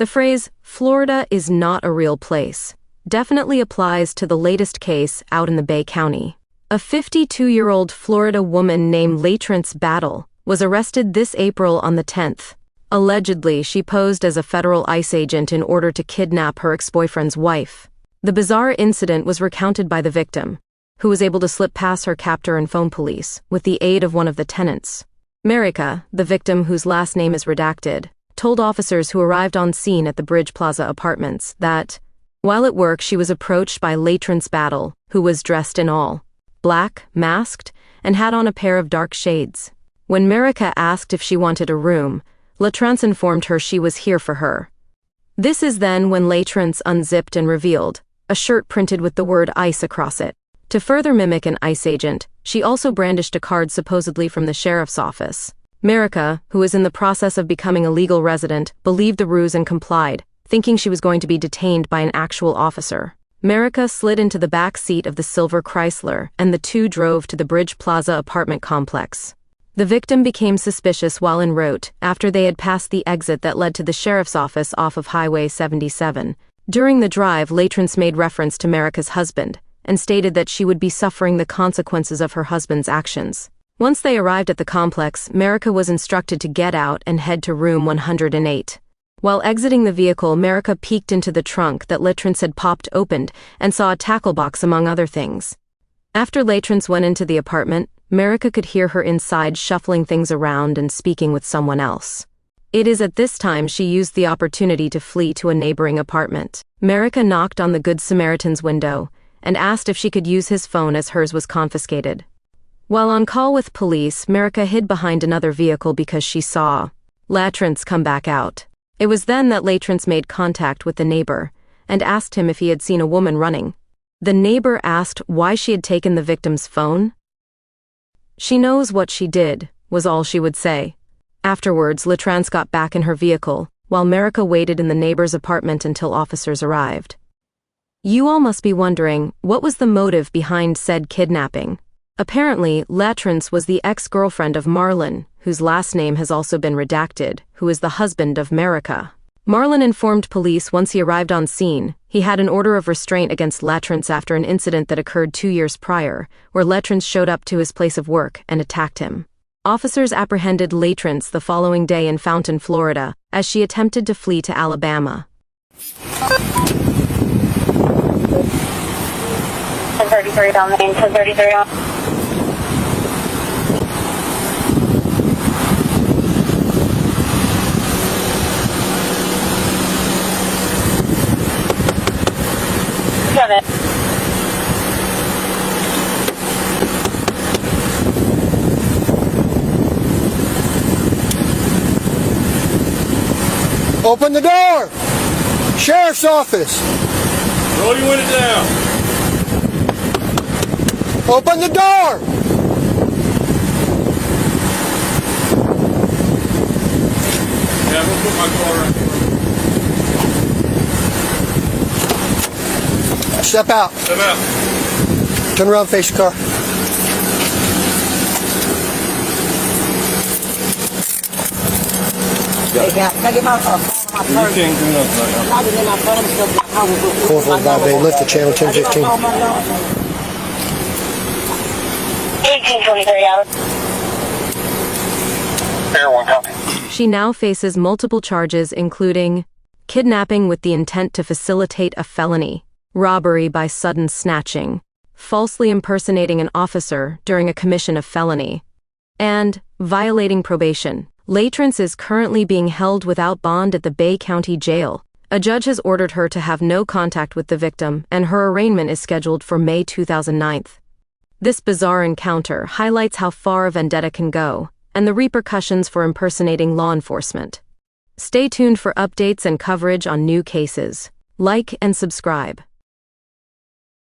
The phrase, "Florida is not a real place," definitely applies to the latest case out in the Baycounty. A 52-year-old Florida woman named Latrence Battle was arrested this April on the 10th. Allegedly, she posed as a federal ICE agent in order to kidnap her ex-boyfriend's wife. The bizarre incident was recounted by the victim, who was able to slip past her captor and phone police with the aid of one of the tenants. Marika, the victim whose last name is redacted, told officers who arrived on scene at the Bridge Plaza apartments that, while at work, she was approached by Latrence Battle, who was dressed in all black, masked, and had on a pair of dark shades. When Marika asked if she wanted a room, Latrence informed her she was here for her. This is then when Latrence unzipped and revealed a shirt printed with the word ICE across it. To further mimic an ICE agent, she also brandished a card supposedly from the sheriff's office. Marika, who was in the process of becoming a legal resident, believed the ruse and complied, thinking she was going to be detained by an actual officer. Marika slid into the back seat of the silver Chrysler, and the two drove to the Bridge Plaza apartment complex. The victim became suspicious while en route after they had passed the exit that led to the sheriff's office off of Highway 77. During the drive, Latrence made reference to Marika's husband and stated that she would be suffering the consequences of her husband's actions. Once they arrived at the complex, Marika was instructed to get out and head to room 108. While exiting the vehicle, Marika peeked into the trunk that Latrence had popped open and saw a tackle box among other things. After Latrence went into the apartment, Marika could hear her inside shuffling things around and speaking with someone else. It is at this time she used the opportunity to flee to a neighboring apartment. Marika knocked on the Good Samaritan's window and asked if she could use his phone as hers was confiscated. While on call with police, Marika hid behind another vehicle because she saw Latrence come back out. It was then that Latrence made contact with the neighbor and asked him if he had seen a woman running. The neighbor asked why she had taken the victim's phone. "She knows what she did," was all she would say. Afterwards, Latrence got back in her vehicle, while Marika waited in the neighbor's apartment until officers arrived. You all must be wondering, what was the motive behind said kidnapping? Apparently, Latrence was the ex-girlfriend of Marlon, whose last name has also been redacted, who is the husband of Marika. Marlon informed police once he arrived on scene he had an order of restraint against Latrence after an incident that occurred 2 years prior, where Latrence showed up to his place of work and attacked him. Officers apprehended Latrence the following day in Fountain, Florida, as she attempted to flee to Alabama. 1033 down the main, 1033 on. Got it. Open the door! Sheriff's office! Roll your window down. Open the door! Yeah, I'm gonna put my car right here. Step out. Step out. Turn around, face your car. You can't do nothing right now. 445 Bay, lift to channel 1015. 1823 out. Air 1 copy. She now faces multiple charges including kidnapping with the intent to facilitate a felony, robbery by sudden snatching, falsely impersonating an officer during a commission of felony, and violating probation. Latrence is currently being held without bond at the Baycounty jail. A judge has ordered her to have no contact with the victim, and her arraignment is scheduled for May 2009. This bizarre encounter highlights how far a vendetta can go, and the repercussions for impersonating law enforcement. Stay tuned for updates and coverage on new cases. Like and subscribe.